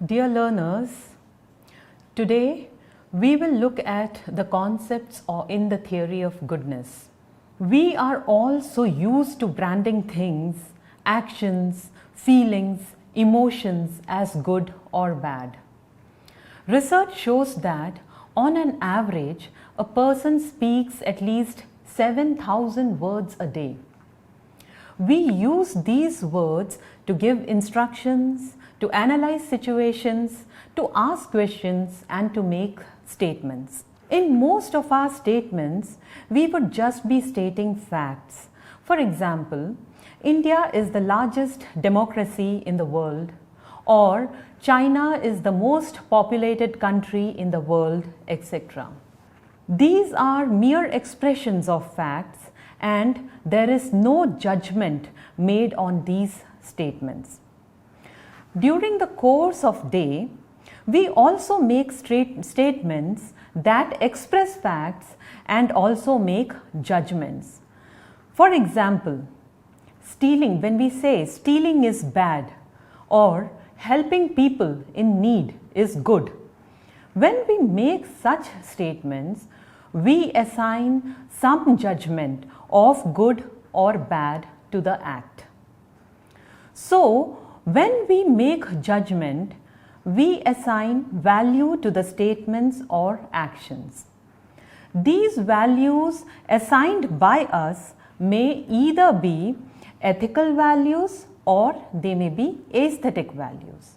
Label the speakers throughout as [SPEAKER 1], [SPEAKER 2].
[SPEAKER 1] Dear learners, today we will look at the concepts in the theory of goodness. We are all so used to branding things, actions, feelings, emotions as good or bad. Research shows that on an average, a person speaks at least 7,000 words a day. We use these words to give instructions, to analyze situations, to ask questions, and to make statements. In most of our statements, we would just be stating facts. For example, India is the largest democracy in the world, or China is the most populated country in the world, etc. These are mere expressions of facts, and there is no judgment made on these statements. During the course of day, we also make statements that express facts and also make judgments. For example, stealing, when we say stealing is bad or helping people in need is good, when we make such statements, we assign some judgment of good or bad to the act. So, when we make judgment, we assign value to the statements or actions. These values assigned by us may either be ethical values or they may be aesthetic values.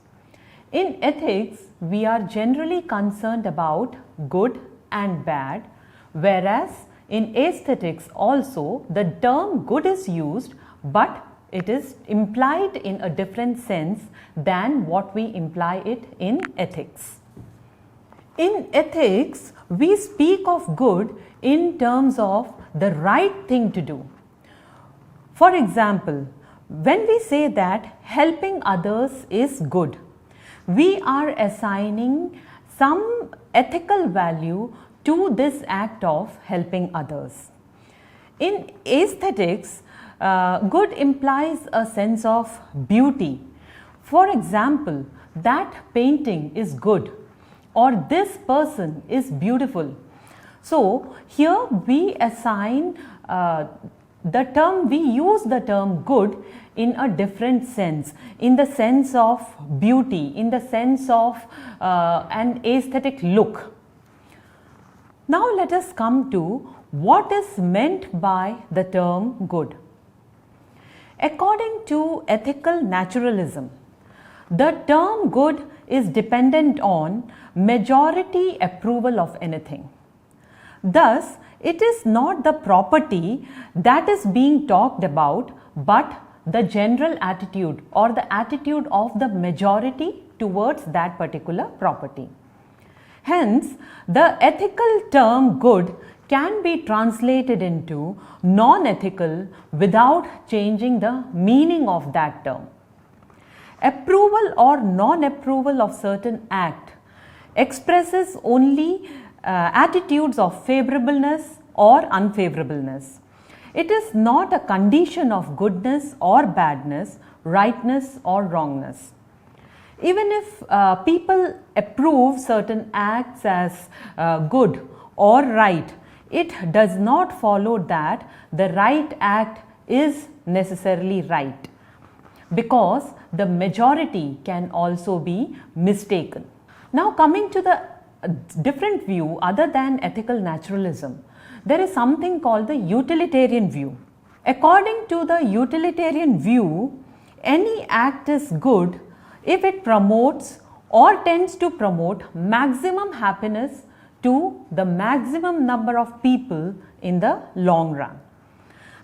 [SPEAKER 1] In ethics, we are generally concerned about good and bad, whereas in aesthetics also the term good is used, but it is implied in a different sense than what we imply it in ethics. In ethics, we speak of good in terms of the right thing to do. For example, when we say that helping others is good, we are assigning some ethical value to this act of helping others. In aesthetics, good implies a sense of beauty. For example, that painting is good or this person is beautiful. So, here we assign we use the term good in a different sense, in the sense of beauty, in the sense of an aesthetic look. Now let us come to what is meant by the term good. According to ethical naturalism, the term good is dependent on majority approval of anything. Thus, it is not the property that is being talked about, but the general attitude or the attitude of the majority towards that particular property. Hence, the ethical term good can be translated into non-ethical without changing the meaning of that term. Approval or non-approval of certain act expresses only attitudes of favorableness or unfavorableness. It is not a condition of goodness or badness, rightness or wrongness. Even if people approve certain acts as good or right, it does not follow that the right act is necessarily right, because the majority can also be mistaken. Now, coming to the different view other than ethical naturalism, there is something called the utilitarian view. According to the utilitarian view, any act is good if it promotes or tends to promote maximum happiness to the maximum number of people in the long run.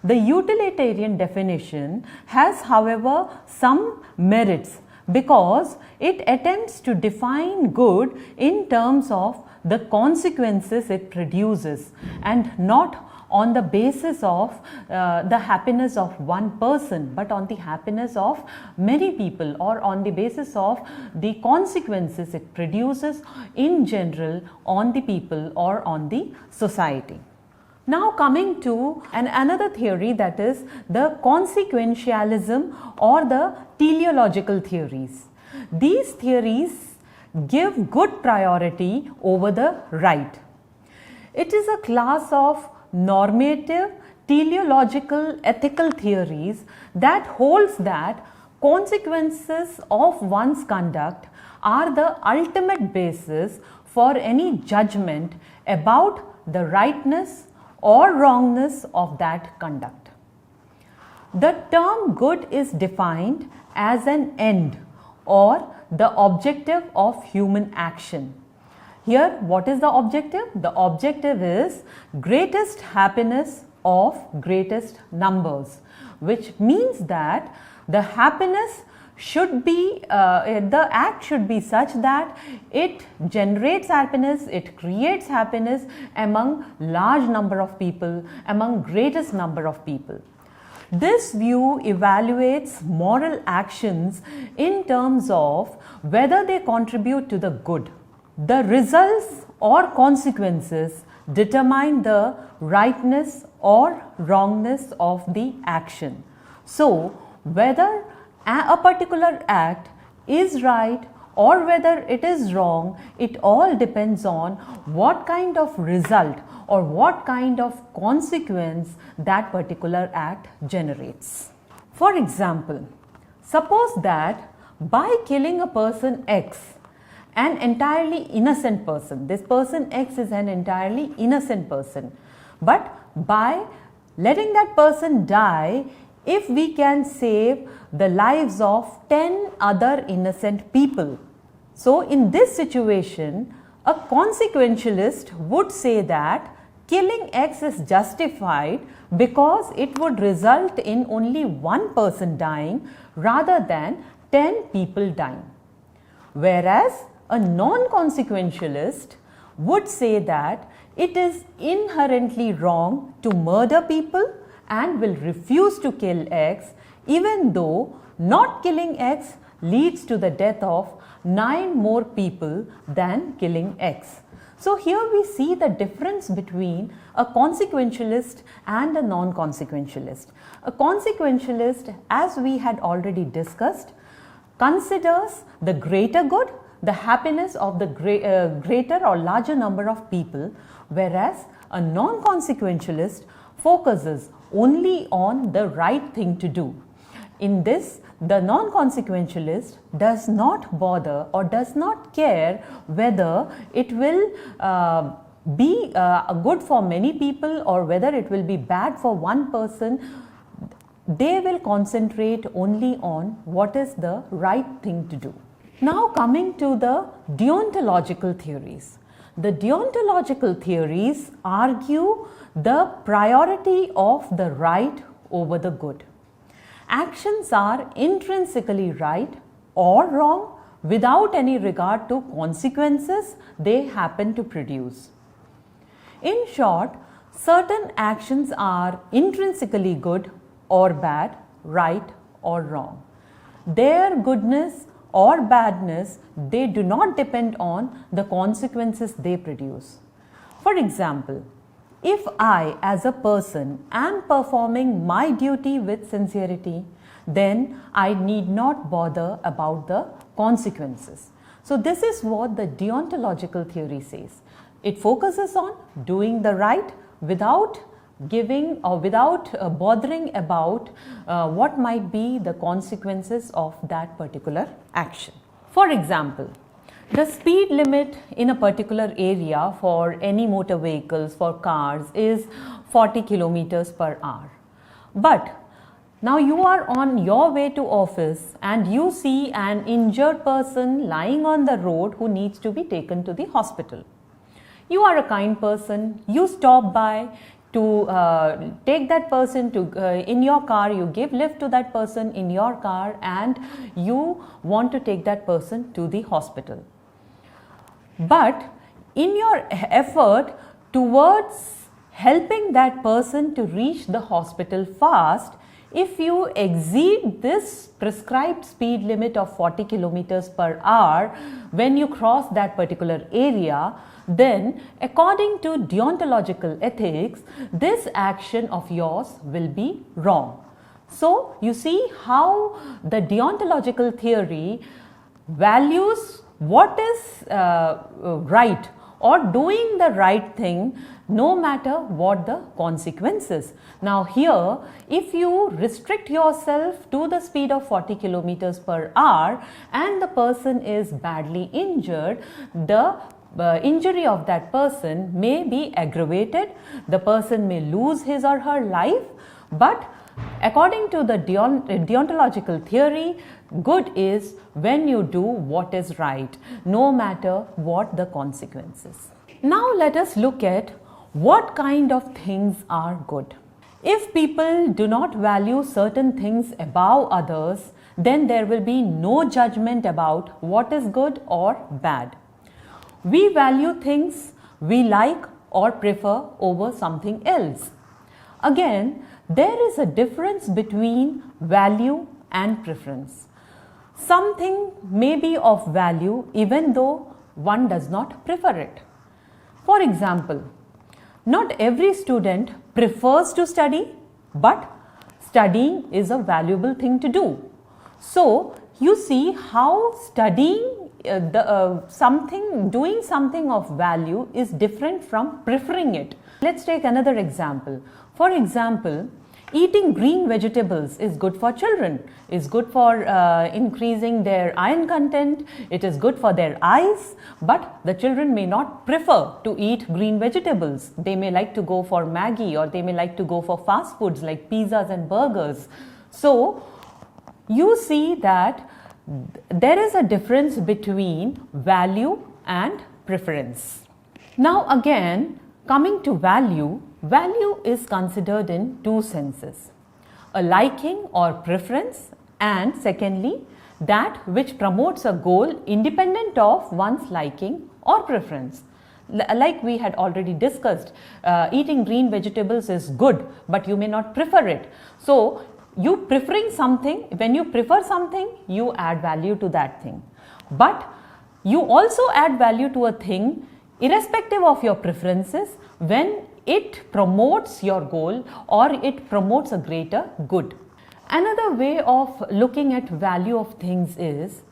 [SPEAKER 1] The utilitarian definition has, however, some merits because it attempts to define good in terms of the consequences it produces and not on the basis of the happiness of one person, but on the happiness of many people, or on the basis of the consequences it produces in general on the people or on the society. Now coming to another theory, that is the consequentialism or the teleological theories. These theories give good priority over the right. It is a class of normative, teleological, ethical theories that holds that consequences of one's conduct are the ultimate basis for any judgment about the rightness or wrongness of that conduct. The term good is defined as an end or the objective of human action. Here, what is the objective? The objective is greatest happiness of greatest numbers, which means that the happiness should be, the act should be such that it generates happiness, it creates happiness among large number of people, among greatest number of people. This view evaluates moral actions in terms of whether they contribute to the good. The results or consequences determine the rightness or wrongness of the action. So, whether a particular act is right or whether it is wrong, it all depends on what kind of result or what kind of consequence that particular act generates. For example, suppose that by killing a person X, an entirely innocent person, this person X is an entirely innocent person, but by letting that person die, if we can save the lives of 10 other innocent people. So, in this situation, a consequentialist would say that killing X is justified because it would result in only one person dying rather than 10 people dying. Whereas a non-consequentialist would say that it is inherently wrong to murder people and will refuse to kill X, even though not killing X leads to the death of 9 more people than killing X. So, here we see the difference between a consequentialist and a non-consequentialist. A consequentialist, as we had already discussed, considers the greater good, the happiness of the greater or larger number of people, whereas a non-consequentialist focuses only on the right thing to do. In this, the non-consequentialist does not bother or does not care whether it will be good for many people or whether it will be bad for one person. They will concentrate only on what is the right thing to do. Now, coming to the deontological theories. The deontological theories argue the priority of the right over the good. Actions are intrinsically right or wrong without any regard to consequences they happen to produce. In short, certain actions are intrinsically good or bad, right or wrong. Their goodness or badness, they do not depend on the consequences they produce. For example, if I as a person am performing my duty with sincerity, then I need not bother about the consequences. So, this is what the deontological theory says. It focuses on doing the right without giving or without bothering about what might be the consequences of that particular action. For example, the speed limit in a particular area for any motor vehicles, for cars, is 40 kilometers per hour. But now you are on your way to office and you see an injured person lying on the road who needs to be taken to the hospital. You are a kind person, you stop by to take that person to in your car, you give lift to that person in your car and you want to take that person to the hospital. But in your effort towards helping that person to reach the hospital fast, if you exceed this prescribed speed limit of 40 kilometers per hour when you cross that particular area, then according to deontological ethics, this action of yours will be wrong. So, you see how the deontological theory values what is right, or doing the right thing no matter what the consequences. Now here, if you restrict yourself to the speed of 40 kilometers per hour and the person is badly injured, the injury of that person may be aggravated, the person may lose his or her life, but according to the deontological theory, good is when you do what is right, no matter what the consequences. Now let us look at what kind of things are good. If people do not value certain things above others, then there will be no judgment about what is good or bad. We value things we like or prefer over something else. Again, there is a difference between value and preference. Something may be of value even though one does not prefer it. For example, not every student prefers to study, but studying is a valuable thing to do. So, you see how studying doing something of value is different from preferring it. Let's take another example. For example, eating green vegetables is good for children, is good for increasing their iron content, it is good for their eyes, but the children may not prefer to eat green vegetables. They may like to go for Maggi, or they may like to go for fast foods like pizzas and burgers. So, you see that there is a difference between value and preference. Now again, coming to value, value is considered in two senses: a liking or preference, and secondly, that which promotes a goal independent of one's liking or preference. Like we had already discussed, eating green vegetables is good, but you may not prefer it. So, you preferring something, when you prefer something, you add value to that thing. But you also add value to a thing irrespective of your preferences when it promotes your goal or it promotes a greater good. Another way of looking at value of things is,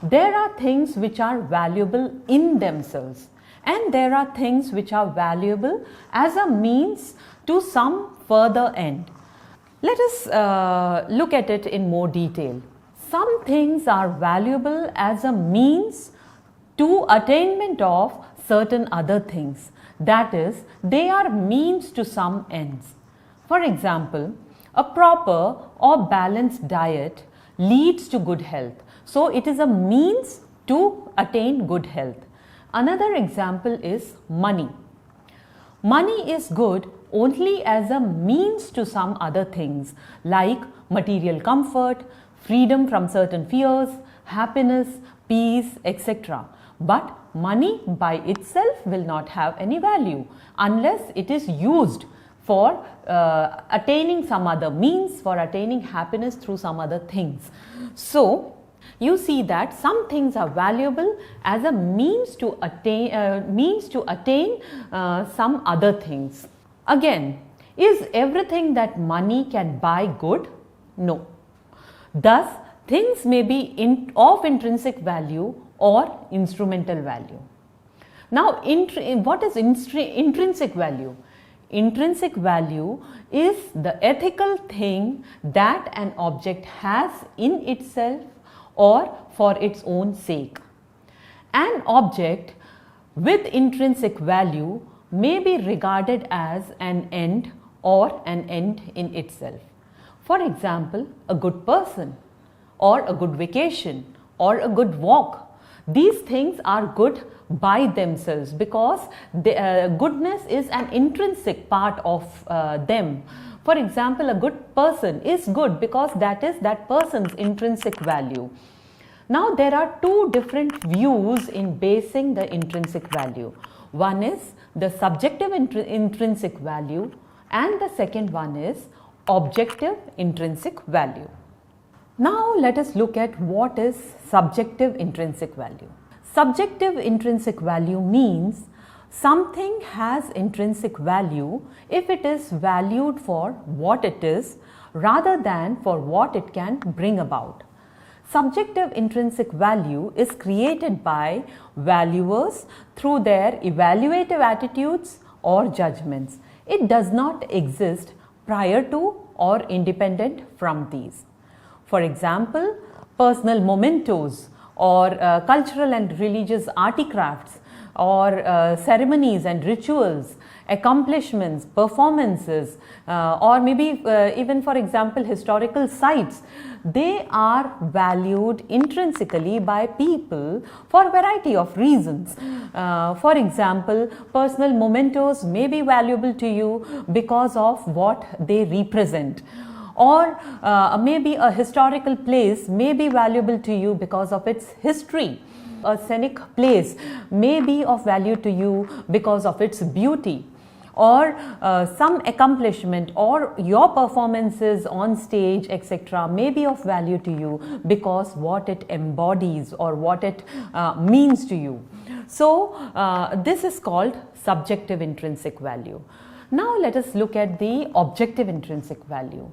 [SPEAKER 1] there are things which are valuable in themselves, and there are things which are valuable as a means to some further end. Let us look at it in more detail. Some things are valuable as a means to attainment of certain other things. That is, they are means to some ends. For example, a proper or balanced diet leads to good health. So, it is a means to attain good health. Another example is money. Money is good only as a means to some other things like material comfort, freedom from certain fears, happiness, peace, etc. But money by itself will not have any value unless it is used for attaining some other means, for attaining happiness through some other things. So, you see that some things are valuable as a means to attain some other things. Again, is everything that money can buy good? No. Thus, things may be of intrinsic value or instrumental value. Now, what is intrinsic value? Intrinsic value is the ethical thing that an object has in itself or for its own sake. An object with intrinsic value may be regarded as an end or an end in itself. For example, a good person or a good vacation or a good walk. These things are good by themselves because goodness is an intrinsic part of them. For example, a good person is good because that is that person's intrinsic value. Now, there are two different views in basing the intrinsic value. One is the subjective intrinsic value and the second one is objective intrinsic value. Now, let us look at what is subjective intrinsic value. Subjective intrinsic value means something has intrinsic value if it is valued for what it is rather than for what it can bring about. Subjective intrinsic value is created by valuers through their evaluative attitudes or judgments. It does not exist prior to or independent from these. For example, personal mementos or cultural and religious artifacts or ceremonies and rituals, accomplishments, performances, or maybe even for example historical sites, they are valued intrinsically by people for a variety of reasons. For example, personal mementos may be valuable to you because of what they represent, or maybe a historical place may be valuable to you because of its history. A scenic place may be of value to you because of its beauty, or some accomplishment or your performances on stage, etc., may be of value to you because what it embodies or what it means to you. So this is called subjective intrinsic value. Now let us look at the objective intrinsic value.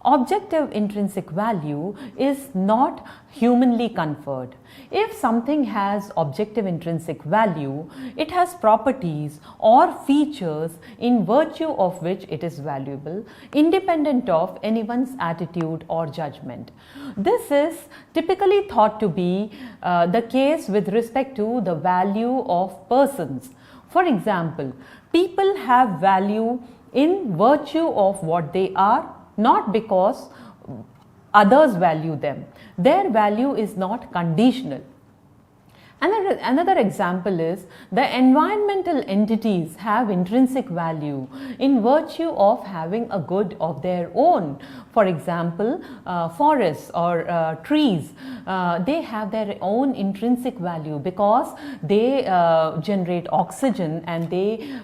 [SPEAKER 1] Objective intrinsic value is not humanly conferred. If something has objective intrinsic value, it has properties or features in virtue of which it is valuable, independent of anyone's attitude or judgment. This is typically thought to be the case with respect to the value of persons. For example, people have value in virtue of what they are, not because others value them. Their value is not conditional. Another example is the environmental entities have intrinsic value in virtue of having a good of their own. For example, forests or trees, they have their own intrinsic value because they generate oxygen and they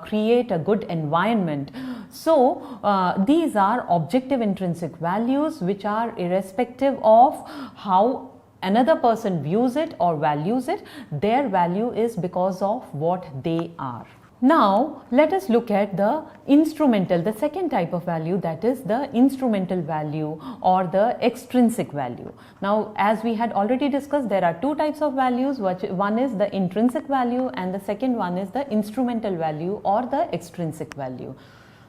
[SPEAKER 1] create a good environment. So these are objective intrinsic values which are irrespective of how another person views it or values it. Their value is because of what they are. Now let us look at the instrumental, the second type of value, that is the instrumental value or the extrinsic value. Now as we had already discussed, there are two types of values. One is the intrinsic value and the second one is the instrumental value or the extrinsic value.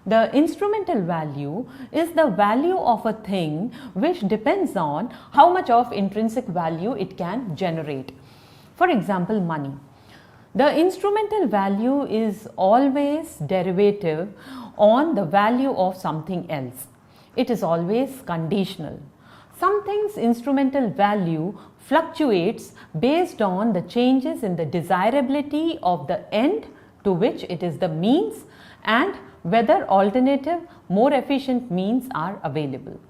[SPEAKER 1] The instrumental value is the value of a thing which depends on how much of intrinsic value it can generate. For example, money. The instrumental value is always derivative on the value of something else. It is always conditional. Something's instrumental value fluctuates based on the changes in the desirability of the end to which it is the means and whether alternative, more efficient means are available.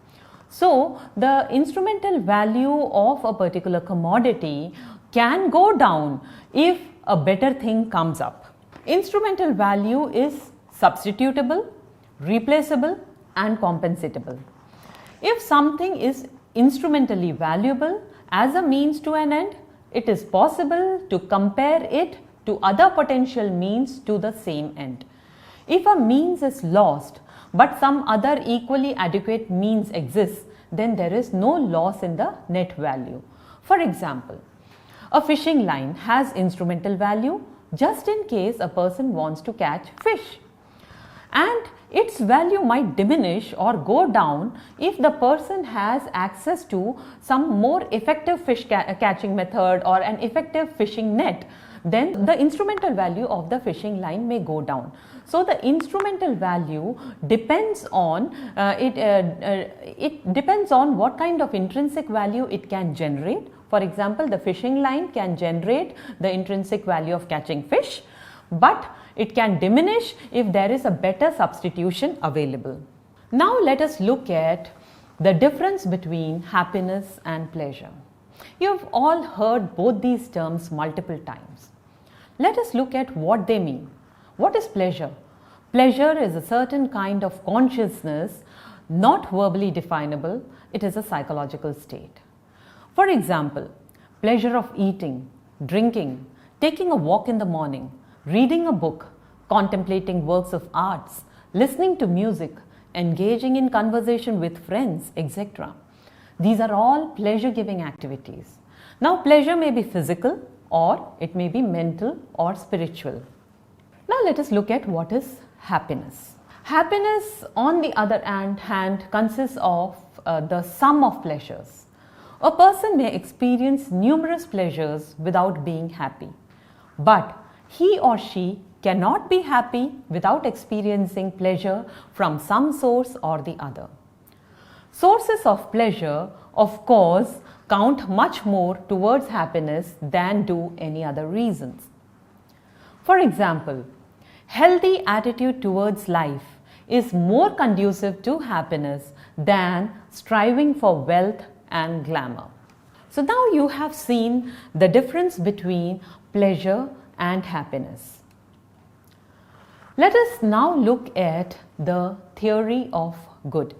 [SPEAKER 1] So the instrumental value of a particular commodity can go down if a better thing comes up. Instrumental value is substitutable, replaceable and compensatable. If something is instrumentally valuable as a means to an end, it is possible to compare it to other potential means to the same end. If a means is lost but some other equally adequate means exists, then there is no loss in the net value. For example, a fishing line has instrumental value just in case a person wants to catch fish, and its value might diminish or go down if the person has access to some more effective fish catching method or an effective fishing net. Then the instrumental value of the fishing line may go down. So the instrumental value depends on it depends on what kind of intrinsic value it can generate. For example, the fishing line can generate the intrinsic value of catching fish, but it can diminish if there is a better substitution available. Now let us look at the difference between happiness and pleasure. You've all heard both these terms multiple times. Let us look at what they mean. What is pleasure? Pleasure is a certain kind of consciousness, not verbally definable. It is a psychological state. For example, pleasure of eating, drinking, taking a walk in the morning, reading a book, contemplating works of arts, listening to music, engaging in conversation with friends, etc. These are all pleasure-giving activities. Now, pleasure may be physical or it may be mental or spiritual. Now, let us look at what is happiness. Happiness, on the other hand, consists of the sum of pleasures. A person may experience numerous pleasures without being happy, but he or she cannot be happy without experiencing pleasure from some source or the other. Sources of pleasure, of course, count much more towards happiness than do any other reasons. For example, healthy attitude towards life is more conducive to happiness than striving for wealth and glamour. So now you have seen the difference between pleasure and happiness. Let us now look at the theory of good.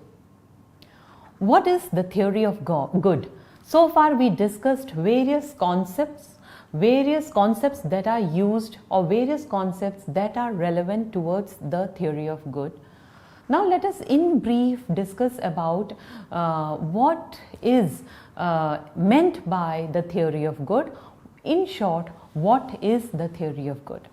[SPEAKER 1] What is the theory of good? So far we discussed various concepts that are used or various concepts that are relevant towards the theory of good. Now let us in brief discuss about what is meant by the theory of good. In short, what is the theory of good?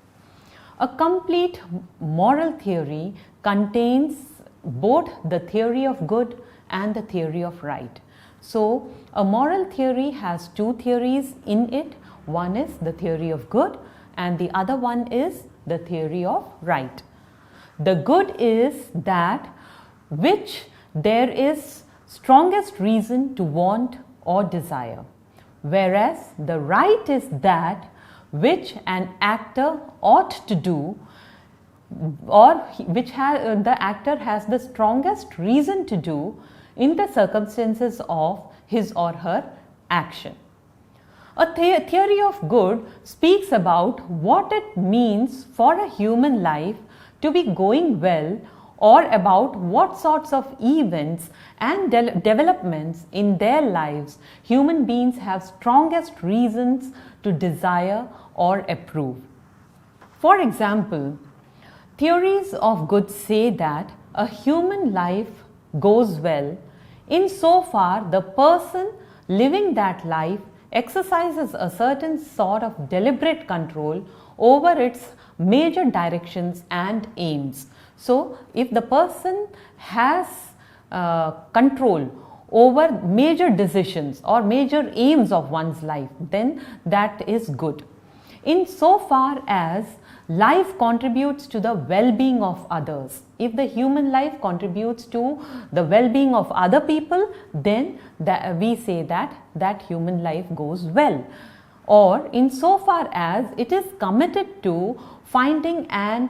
[SPEAKER 1] A complete moral theory contains both the theory of good and the theory of right. So a moral theory has two theories in it. One is the theory of good and the other one is the theory of right. The good is that which there is strongest reason to want or desire, whereas the right is that which an actor ought to do or which the actor has the strongest reason to do in the circumstances of his or her action. A theory of good speaks about what it means for a human life to be going well, or about what sorts of events and developments in their lives human beings have strongest reasons to desire or approve. For example, theories of good say that a human life goes well insofar the person living that life exercises a certain sort of deliberate control over its major directions and aims. So, if the person has control over major decisions or major aims of one's life, then that is good. In so far as life contributes to the well-being of others, if the human life contributes to the well-being of other people, then we say that human life goes well. Or in so far as it is committed to finding and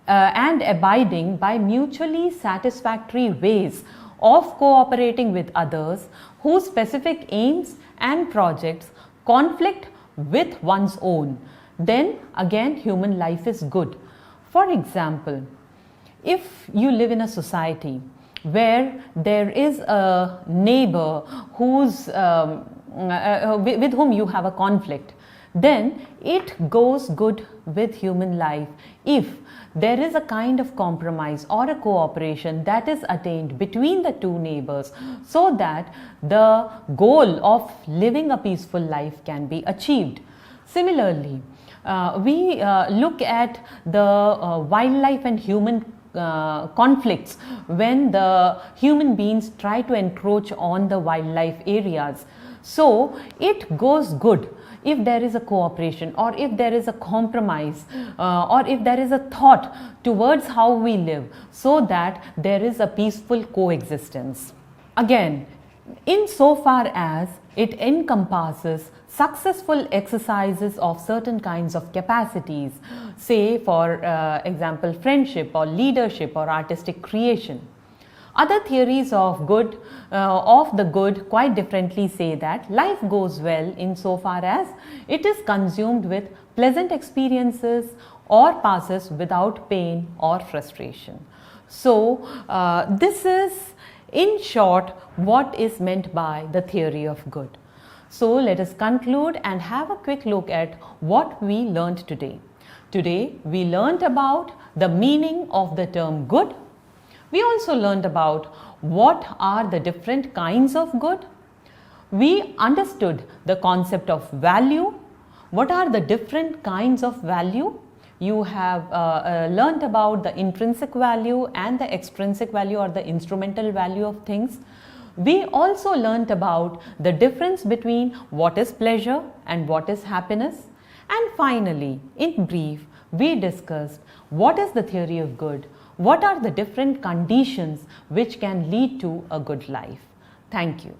[SPEAKER 1] abiding by mutually satisfactory ways of cooperating with others whose specific aims and projects conflict with one's own, then again human life is good. For example, if you live in a society where there is a neighbor who's with whom you have a conflict, then it goes good with human life if there is a kind of compromise or a cooperation that is attained between the two neighbors so that the goal of living a peaceful life can be achieved. Similarly, we look at the wildlife and human conflicts when the human beings try to encroach on the wildlife areas. So it goes good if there is a cooperation or if there is a compromise or if there is a thought towards how we live so that there is a peaceful coexistence. Again, in so far as it encompasses successful exercises of certain kinds of capacities, say for example friendship or leadership or artistic creation. Other theories of the good quite differently say that life goes well insofar as it is consumed with pleasant experiences or passes without pain or frustration. So this is in short what is meant by the theory of good. So let us conclude and have a quick look at what we learned today. Today we learned about the meaning of the term good. We also learned about what are the different kinds of good. We understood the concept of value. What are the different kinds of value? You have learnt about the intrinsic value and the extrinsic value, or the instrumental value of things. We also learnt about the difference between what is pleasure and what is happiness. And finally, in brief, we discussed what is the theory of good, what are the different conditions which can lead to a good life. Thank you.